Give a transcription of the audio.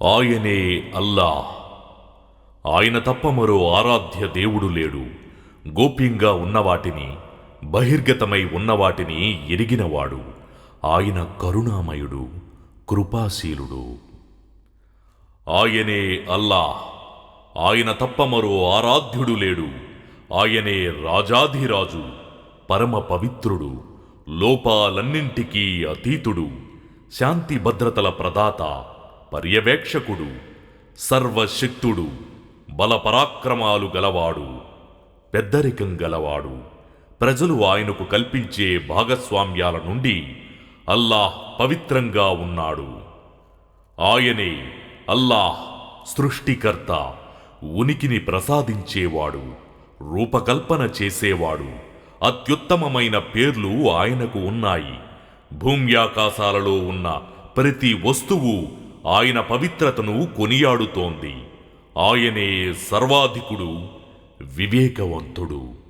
ఆయనే అల్లాహ్. ఆయన తప్ప మరో ఆరాధ్య దేవుడు లేడు. గోప్యంగా ఉన్నవాటిని, బహిర్గతమై ఉన్నవాటిని ఎరిగినవాడు. ఆయన కరుణామయుడు, కృపాశీలుడు. ఆయనే అల్లాహ్. ఆయన తప్ప మరో ఆరాధ్యుడు లేడు. ఆయనే రాజాధిరాజు, పరమ పవిత్రుడు, లోపాలన్నింటికీ అతీతుడు, శాంతి భద్రతల ప్రదాత, పర్యవేక్షకుడు, సర్వశక్తుడు, బలపరాక్రమాలు గలవాడు, పెద్దరికం గలవాడు. ప్రజలు ఆయనకు కల్పించే భాగస్వామ్యాల నుండి అల్లాహ్ పవిత్రంగా ఉన్నాడు. ఆయనే అల్లాహ్ సృష్టికర్త, ఉనికిని ప్రసాదించేవాడు, రూపకల్పన చేసేవాడు. అత్యుత్తమమైన పేర్లు ఆయనకు ఉన్నాయి. భూమ్యాకాశాలలో ఉన్న ప్రతి వస్తువు ఆయన పవిత్రతను కొనియాడుతోంది. ఆయనే సర్వాధికుడు, వివేకవంతుడు.